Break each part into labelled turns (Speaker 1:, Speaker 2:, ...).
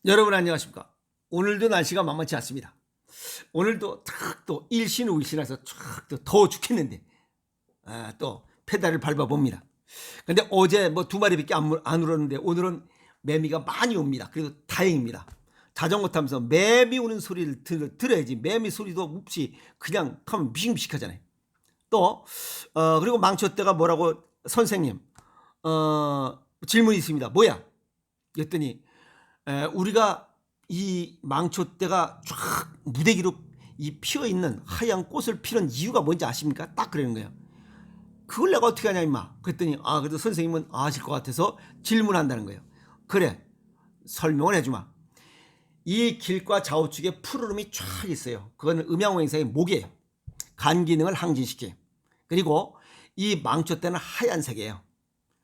Speaker 1: 여러분 안녕하십니까? 오늘도 날씨가 만만치 않습니다. 오늘도 또 일신우일신해서 또 더워 죽겠는데 또 페달을 밟아봅니다. 근데 어제 뭐 두 마리밖에 안 울었는데 오늘은 매미가 많이 옵니다. 그래도 다행입니다. 자전거 타면서 매미 우는 소리를 들어야지. 매미 소리도 없이 그냥 하면 미식미식하잖아요. 또 그리고 망쳤대가 뭐라고 선생님 질문이 있습니다. 뭐야? 그랬더니 우리가 이 망초대가 쫙 무대기로 이 피어있는 하얀 꽃을 피는 이유가 뭔지 아십니까? 딱 그러는 거예요. 그걸 내가 어떻게 하냐 임마. 그랬더니 그래도 선생님은 아실 것 같아서 질문한다는 거예요. 그래 설명을 해주마. 이 길과 좌우측에 푸르름이 쫙 있어요. 그거는 음양오행사의 목이에요. 간 기능을 항진시켜요. 그리고 이 망초대는 하얀색이에요.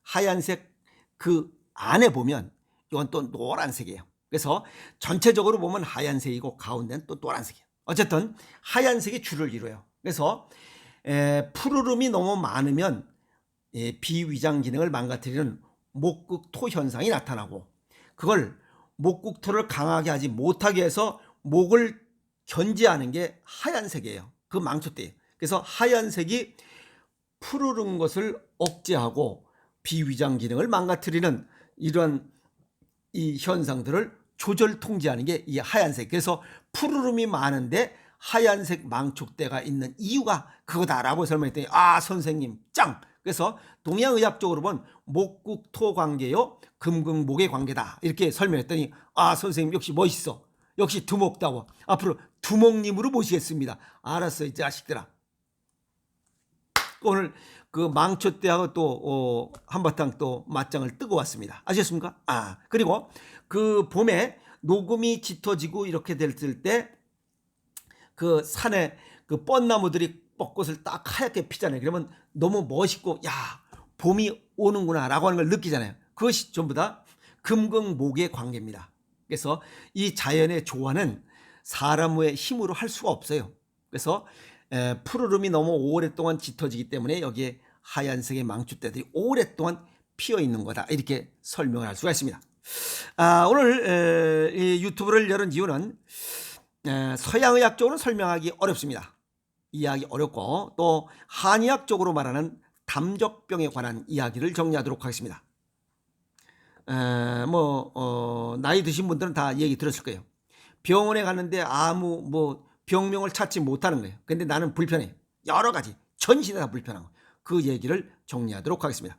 Speaker 1: 하얀색 그 안에 보면 이건 또 노란색이에요. 그래서 전체적으로 보면 하얀색이고 가운데는 또 노란색이에요. 어쨌든 하얀색이 주를 이루어요. 그래서 푸르름이 너무 많으면 비위장 기능을 망가뜨리는 목극토 현상이 나타나고, 그걸 목극토를 강하게 하지 못하게 해서 목을 견제하는 게 하얀색이에요. 그 망초대예요. 그래서 하얀색이 푸르른 것을 억제하고 비위장 기능을 망가뜨리는 이런 이 현상들을 조절 통제하는 게 이 하얀색. 그래서 푸르름이 많은데 하얀색 망촉대가 있는 이유가 그거다라고 설명했더니 선생님 짱. 그래서 동양의학적으로 본 목국토 관계요 금극목의 관계다 이렇게 설명했더니 선생님 역시 멋있어. 역시 두목다워. 앞으로 두목님으로 모시겠습니다. 알았어 이 자식들아. 오늘 그 망초대하고 또 한바탕 또 맞짱을 뜨고 왔습니다. 아셨습니까? 그리고 그 봄에 녹음이 짙어지고 이렇게 될 때 그 산에 그 뻔나무들이 벚꽃을 딱 하얗게 피잖아요. 그러면 너무 멋있고 봄이 오는구나 라고 하는 걸 느끼잖아요. 그것이 전부 다 금극목의 관계입니다. 그래서 이 자연의 조화는 사람의 힘으로 할 수가 없어요. 그래서 푸르름이 너무 오랫동안 짙어지기 때문에 여기에 하얀색의 망초대들이 오랫동안 피어 있는 거다 이렇게 설명을 할 수가 있습니다. 오늘 이 유튜브를 열은 이유는 서양의학적으로는 설명하기 어렵습니다. 이해하기 어렵고 또 한의학적으로 말하는 담적병에 관한 이야기를 정리하도록 하겠습니다. 나이 드신 분들은 다 얘기 들었을 거예요. 병원에 갔는데 아무 병명을 찾지 못하는 거예요. 근데 나는 불편해. 여러 가지 전신에 다 불편한 거. 그 얘기를 정리하도록 하겠습니다.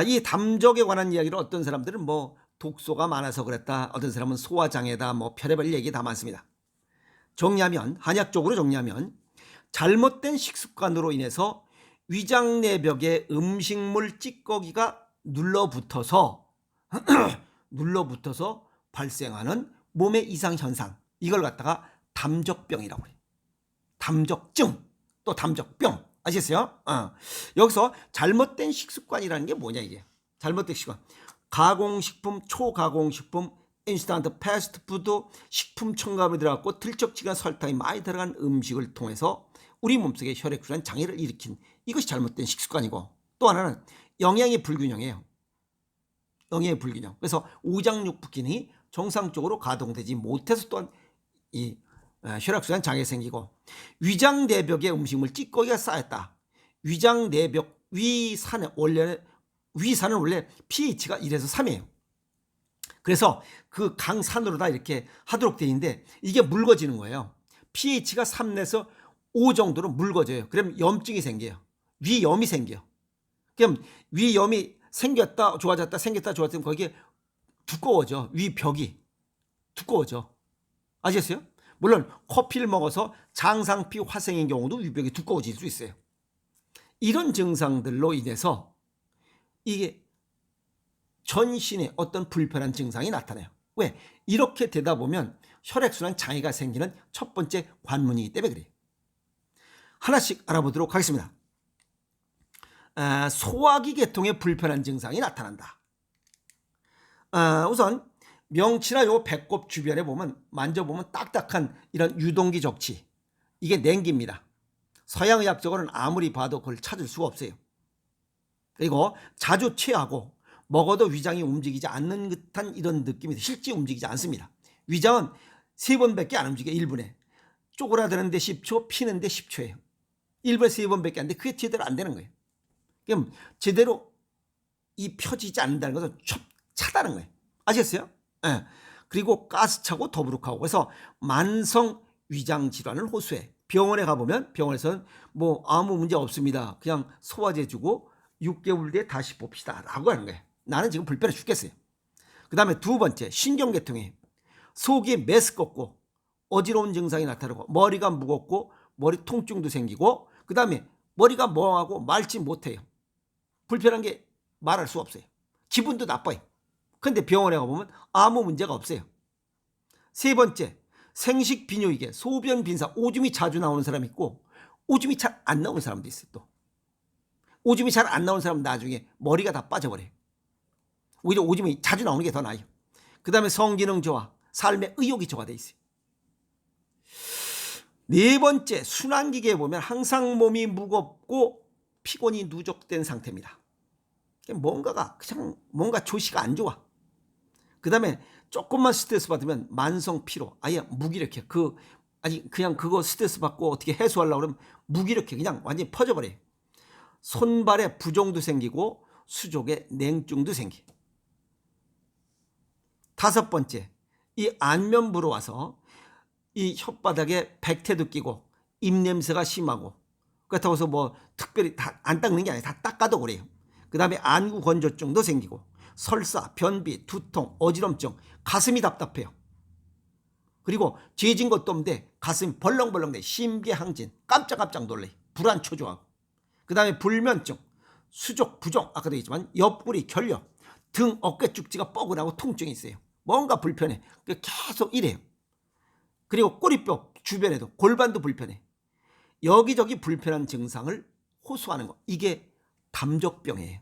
Speaker 1: 이 담적에 관한 이야기를 어떤 사람들은 독소가 많아서 그랬다. 어떤 사람은 소화장애다. 별의별 얘기 다 많습니다. 정리하면 한약적으로 정리하면 잘못된 식습관으로 인해서 위장 내벽에 음식물 찌꺼기가 눌러붙어서 발생하는 몸의 이상 현상, 이걸 갖다가 담적병이라고 그래요. 담적증 또 담적병 아시겠어요? 여기서 잘못된 식습관이라는 게 뭐냐 이게. 잘못된 식습관. 가공식품, 초가공식품, 인스턴트 패스트푸드, 식품 첨가물이 들어갔고 들쩍지근한 설탕이 많이 들어간 음식을 통해서 우리 몸속에 혈액순환 장애를 일으킨 이것이 잘못된 식습관이고, 또 하나는 영양의 불균형이에요. 영양의 불균형. 그래서 오장육부 기능이 정상적으로 가동되지 못해서 또한 이 혈액순환 장애 생기고, 위장 내벽에 음식물 찌꺼기가 쌓였다. 위장 내벽 위산은 원래 pH가 1에서 3이에요. 그래서 그 강산으로 다 이렇게 하도록 되어 있는데 이게 묽어지는 거예요. pH가 3에서 5 정도로 묽어져요. 그럼 염증이 생겨요. 위염이 생겨요. 그럼 위염이 생겼다 좋아졌다 생겼다 좋아졌다 거기에 두꺼워져. 위벽이 두꺼워져. 아시겠어요? 물론 커피를 먹어서 장상피 화생인 경우도 위벽이 두꺼워질 수 있어요. 이런 증상들로 인해서 이게 전신에 어떤 불편한 증상이 나타나요. 왜? 이렇게 되다 보면 혈액순환 장애가 생기는 첫 번째 관문이기 때문에 그래요. 하나씩 알아보도록 하겠습니다. 소화기 계통에 불편한 증상이 나타난다. 우선 명치나 요 배꼽 주변에 보면 만져보면 딱딱한 이런 유동기 적치, 이게 냉기입니다. 서양의학적으로는 아무리 봐도 그걸 찾을 수가 없어요. 그리고 자주 체하고 먹어도 위장이 움직이지 않는 듯한 이런 느낌이 실제 움직이지 않습니다. 위장은 3번밖에 안 움직여 1분에. 쪼그라드는데 10초, 피는데 10초예요. 1분에 3번밖에 안 돼. 그게 제대로 안 되는 거예요. 그럼 제대로 이 펴지지 않는다는 것은 차다는 거예요. 아시겠어요? 네. 그리고 가스차고 더부룩하고 그래서 만성 위장 질환을 호소해. 병원에 가보면 병원에서는 뭐 아무 문제 없습니다. 그냥 소화제 주고 6개월 뒤에 다시 봅시다 라고 하는 거예요. 나는 지금 불편해 죽겠어요. 그 다음에 두 번째 신경계통이에요. 속이 메스껍고 어지러운 증상이 나타나고 머리가 무겁고 머리 통증도 생기고 그 다음에 머리가 멍하고 맑지 못해요. 불편한 게 말할 수 없어요. 기분도 나빠요. 근데 병원에 가보면 아무 문제가 없어요. 세 번째 생식 비뇨기계 소변 빈사 오줌이 자주 나오는 사람이 있고 오줌이 잘 안 나오는 사람도 있어요. 또 오줌이 잘 안 나오는 사람은 나중에 머리가 다 빠져버려요. 오히려 오줌이 자주 나오는 게 더 나아요. 그 다음에 성기능 저하 삶의 의욕이 저하돼 있어요. 네 번째 순환기계에 보면 항상 몸이 무겁고 피곤이 누적된 상태입니다. 뭔가가 그냥 뭔가 조시가 안 좋아. 그 다음에 조금만 스트레스 받으면 만성 피로 아예 무기력해. 아니 그냥 그거 스트레스 받고 어떻게 해소하려고 그러면 무기력해. 그냥 완전히 퍼져버려. 손발에 부종도 생기고 수족에 냉증도 생기. 다섯 번째 이 안면부로 와서 이 혓바닥에 백태도 끼고 입냄새가 심하고 그렇다고 해서 뭐 특별히 다 안 닦는 게 아니라 다 닦아도 그래요. 그 다음에 안구 건조증도 생기고 설사, 변비, 두통, 어지럼증, 가슴이 답답해요. 그리고 죄진 것도 없는데 가슴이 벌렁벌렁 돼. 심계항진, 깜짝깜짝 놀래. 불안 초조하고. 그 다음에 불면증, 수족, 부종, 아까도 얘기했지만 옆구리, 결력, 등, 어깨 쭉지가 뻐근하고 통증이 있어요. 뭔가 불편해. 계속 이래요. 그리고 꼬리뼈 주변에도 골반도 불편해. 여기저기 불편한 증상을 호소하는 거. 이게 담족병이에요.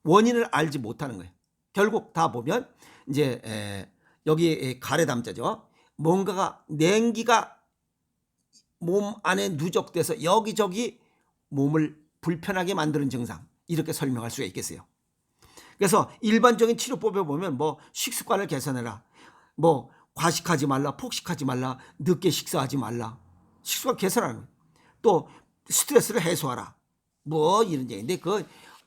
Speaker 1: 원인을 알지 못하는 거예요. 결국 다 보면 이제 여기 가래담자죠. 뭔가가 냉기가 몸 안에 누적돼서 여기저기 몸을 불편하게 만드는 증상 이렇게 설명할 수가 있겠어요. 그래서 일반적인 치료법에 보면 뭐 식습관을 개선해라, 뭐 과식하지 말라, 폭식하지 말라, 늦게 식사하지 말라, 식습관 개선하는 거예요. 또 스트레스를 해소하라, 뭐 이런 얘기인데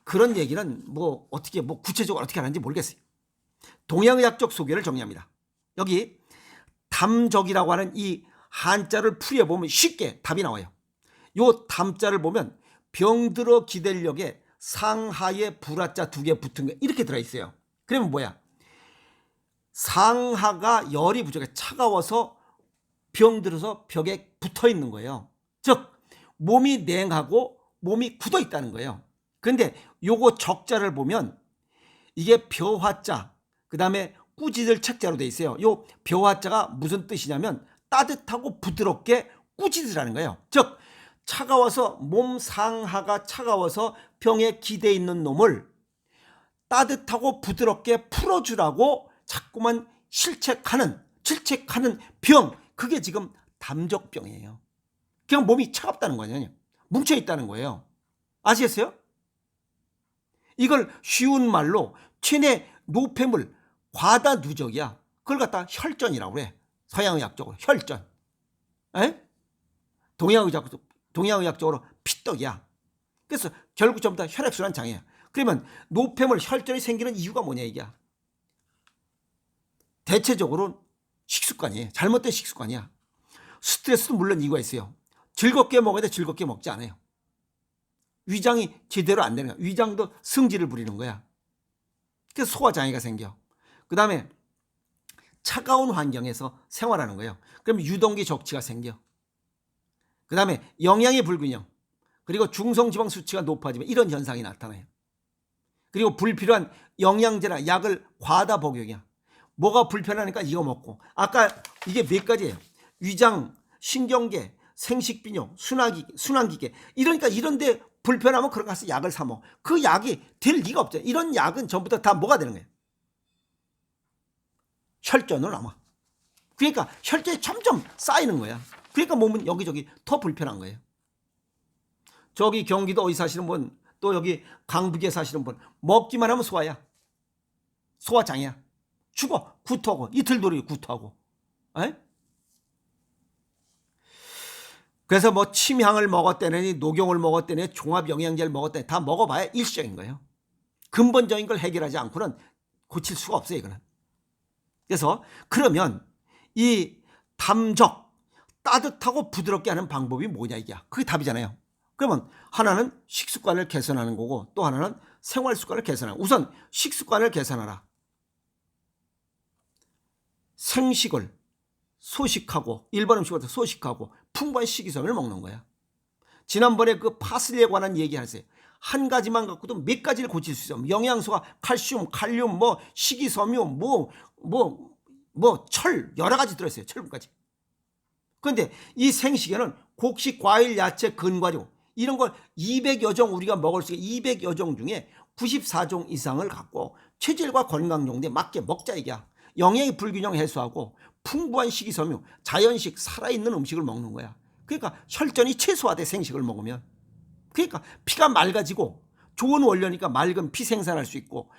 Speaker 1: 그런 얘기는 뭐 어떻게 뭐 구체적으로 어떻게 하는지 모르겠어요. 동양의학적 소개를 정리합니다. 여기 담적이라고 하는 이 한자를 풀이해보면 쉽게 답이 나와요. 요 담자를 보면 병들어 기댈력에 상하에 불화자 2개 붙은 거 이렇게 들어있어요. 그러면 뭐야? 상하가 열이 부족해 차가워서 병들어서 벽에 붙어 있는 거예요. 즉 몸이 냉하고 몸이 굳어 있다는 거예요. 그런데 요거 적자를 보면 이게 벼화자 그 다음에 꾸짖을 책자로 돼 있어요. 요 벼화자가 무슨 뜻이냐면 따뜻하고 부드럽게 꾸짖으라는 거예요. 즉 차가워서 몸 상하가 차가워서 병에 기대 있는 놈을 따뜻하고 부드럽게 풀어주라고 자꾸만 질책하는 병, 그게 지금 담적병이에요. 그냥 몸이 차갑다는 거냐, 뭉쳐있다는 거예요. 아시겠어요? 이걸 쉬운 말로 체내 노폐물 과다 누적이야. 그걸 갖다 혈전이라고 그래. 서양의학적으로 혈전. 동양의학적으로 피떡이야. 그래서 결국 전부 다 혈액순환 장애야. 그러면 노폐물 혈전이 생기는 이유가 뭐냐 이게. 대체적으로 식습관이에요. 잘못된 식습관이야. 스트레스도 물론 이유가 있어요. 즐겁게 먹어야 돼. 즐겁게 먹지 않아요. 위장이 제대로 안 되는 거야. 위장도 승질을 부리는 거야. 그래서 소화장애가 생겨. 그 다음에 차가운 환경에서 생활하는 거예요. 그럼 유동기 적치가 생겨. 그 다음에 영양의 불균형, 그리고 중성지방 수치가 높아지면 이런 현상이 나타나요. 그리고 불필요한 영양제나 약을 과다 복용이야. 뭐가 불편하니까 이거 먹고. 아까 이게 몇 가지예요. 위장, 신경계, 생식비뇨, 순환기계. 이러니까 이런데 불편하면 그런 거 가서 약을 사 먹어. 그 약이 될 리가 없잖아. 이런 약은 전부 다 뭐가 되는 거예요? 혈전으로 남아. 그러니까 혈전이 점점 쌓이는 거야. 그러니까 몸은 여기저기 더 불편한 거예요. 저기 경기도 어디 사시는 분, 또 여기 강북에 사시는 분, 먹기만 하면 소화야. 소화장애야. 죽어. 구토하고 이틀 돌이 구토하고. 에? 그래서 뭐 침향을 먹었다느니 녹용을 먹었다느니 종합영양제를 먹었다느니 다 먹어봐야 일시적인 거예요. 근본적인 걸 해결하지 않고는 고칠 수가 없어요. 이거는. 그래서 그러면 이 담적 따뜻하고 부드럽게 하는 방법이 뭐냐 이게 그게 답이잖아요. 그러면 하나는 식습관을 개선하는 거고 또 하나는 생활습관을 개선하는. 우선 식습관을 개선하라. 생식을 소식하고 일반 음식보다 소식하고 풍부한 식이섬유를 먹는 거야. 지난번에 그 파슬리에 관한 얘기 하세요. 한 가지만 갖고도 몇 가지를 고칠 수 있어. 영양소가 칼슘, 칼륨, 뭐 식이섬유, 철 여러 가지 들어있어요. 철분까지. 그런데 이 생식에는 곡식, 과일, 야채, 근과류 이런 걸 200여 종 우리가 먹을 수 있는 200여 종 중에 94종 이상을 갖고 체질과 건강 용도에 맞게 먹자 이게야. 영양의 불균형 해소하고 풍부한 식이섬유, 자연식 살아있는 음식을 먹는 거야. 그러니까 혈전이 최소화돼 생식을 먹으면. 그러니까 피가 맑아지고 좋은 원료니까 맑은 피 생산할 수 있고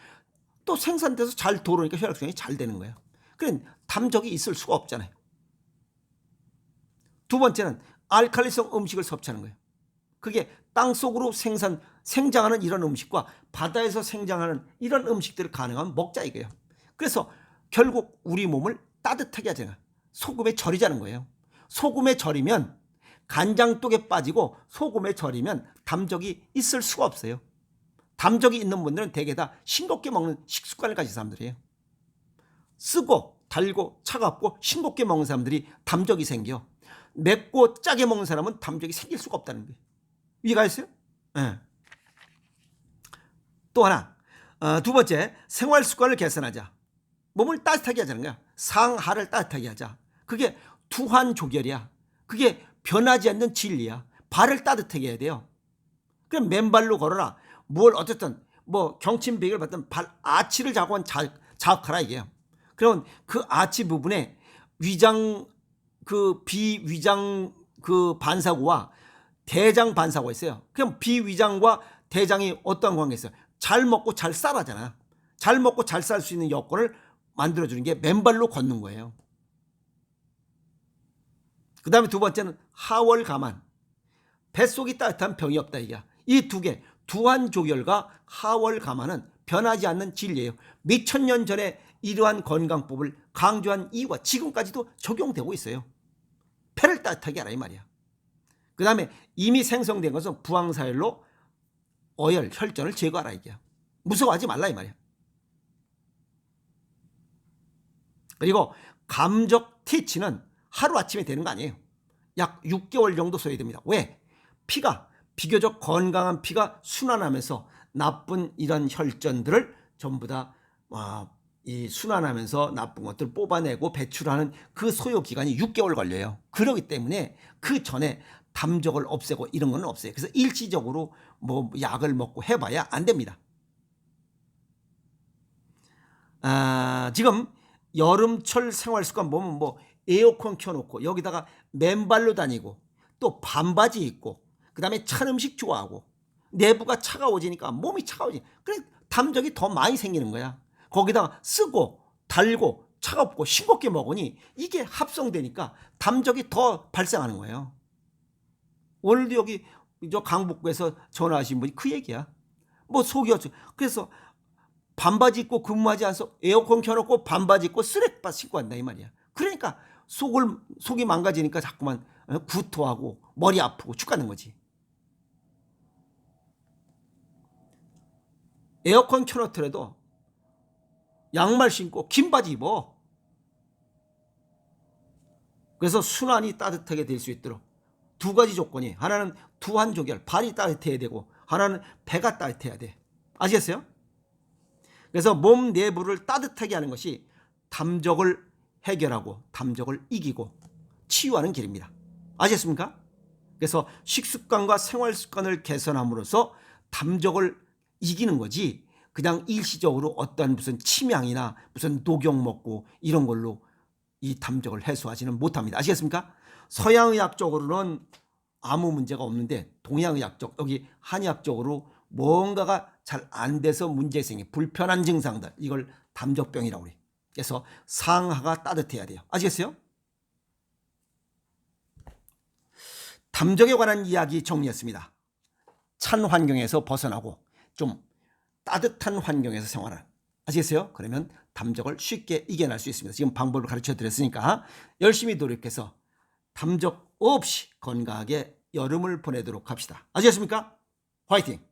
Speaker 1: 또 생산돼서 잘 돌아오니까 혈액순환이 잘 되는 거예요. 그럼 담적이 있을 수가 없잖아요. 두 번째는 알칼리성 음식을 섭취하는 거예요. 그게 땅속으로 생장하는 이런 음식과 바다에서 생장하는 이런 음식들을 가능하면 먹자 이거예요. 그래서 결국 우리 몸을 따뜻하게 하잖아요. 소금에 절이자는 거예요. 소금에 절이면 간장독에 빠지고 소금에 절이면 담적이 있을 수가 없어요. 담적이 있는 분들은 대개 다 싱겁게 먹는 식습관을 가진 사람들이에요. 쓰고 달고 차갑고 싱겁게 먹는 사람들이 담적이 생겨. 맵고 짜게 먹는 사람은 담적이 생길 수가 없다는 거예요. 이해가 했어요? 네. 또 하나, 두 번째, 생활 습관을 개선하자. 몸을 따뜻하게 하자는 거야. 상하를 따뜻하게 하자. 그게 투환조결이야. 그게 변하지 않는 진리야. 발을 따뜻하게 해야 돼요. 그럼 맨발로 걸어라. 뭘 어쨌든 뭐 경침배기를 받든 발 아치를 자극하라 이게요. 그러면 그 아치 부분에 위장 그 비위장 그 반사구와 대장 반사구가 있어요. 그럼 비위장과 대장이 어떤 관계가 있어요? 잘 먹고 잘 싸라잖아. 잘 먹고 잘 쌀 수 있는 여건을 만들어주는 게 맨발로 걷는 거예요. 그 다음에 두 번째는 하월감안. 뱃속이 따뜻한 병이 없다 이게. 이 두 개, 두환조결과 하월감안은 변하지 않는 진리예요. 몇천 년 전에 이러한 건강법을 강조한 이유가 지금까지도 적용되고 있어요. 폐를 따뜻하게 하라 이 말이야. 그 다음에 이미 생성된 것은 부항사열로 어혈, 혈전을 제거하라 이게. 무서워하지 말라 이 말이야. 그리고 감적 퇴치는 하루아침에 되는 거 아니에요. 약 6개월 정도 소요됩니다. 왜? 피가 비교적 건강한 피가 순환하면서 나쁜 이런 혈전들을 전부 다 이 순환하면서 나쁜 것들을 뽑아내고 배출하는 그 소요 기간이 6개월 걸려요. 그렇기 때문에 그 전에 담적을 없애고 이런 건 없어요. 그래서 일시적으로 뭐 약을 먹고 해봐야 안 됩니다. 지금 여름철 생활습관 보면 뭐 에어컨 켜놓고 여기다가 맨발로 다니고 또 반바지 입고 그 다음에 찬 음식 좋아하고 내부가 차가워지니까 몸이 차가워지. 그래 담적이 더 많이 생기는 거야. 거기다가 쓰고 달고 차갑고 싱겁게 먹으니 이게 합성되니까 담적이 더 발생하는 거예요. 오늘도 여기 저 강북구에서 전화하신 분이 그 얘기야. 뭐 속이었죠. 그래서 반바지 입고 근무하지 않아서 에어컨 켜놓고 반바지 입고 쓰레기바 신고 한다 이 말이야. 그러니까 속이 망가지니까 자꾸만 구토하고 머리 아프고 죽겠는 거지. 에어컨 켜놓더라도 양말 신고 긴 바지 입어. 그래서 순환이 따뜻하게 될 수 있도록 두 가지 조건이, 하나는 두환조결, 발이 따뜻해야 되고 하나는 배가 따뜻해야 돼. 아시겠어요? 그래서 몸 내부를 따뜻하게 하는 것이 담적을 해결하고 담적을 이기고 치유하는 길입니다. 아시겠습니까? 그래서 식습관과 생활습관을 개선함으로써 담적을 이기는 거지 그냥 일시적으로 어떤 무슨 침향이나 무슨 녹용 먹고 이런 걸로 이 담적을 해소하지는 못합니다. 아시겠습니까? 서양의학적으로는 아무 문제가 없는데 동양의학적, 여기 한의학적으로 뭔가가 잘 안 돼서 문제 생기 불편한 증상들 이걸 담적병이라고 그래요. 그래서 상하가 따뜻해야 돼요. 아시겠어요? 담적에 관한 이야기 정리했습니다. 찬 환경에서 벗어나고 좀 따뜻한 환경에서 생활하는. 아시겠어요? 그러면 담적을 쉽게 이겨낼 수 있습니다. 지금 방법을 가르쳐 드렸으니까 열심히 노력해서 담적 없이 건강하게 여름을 보내도록 합시다. 아시겠습니까? 화이팅!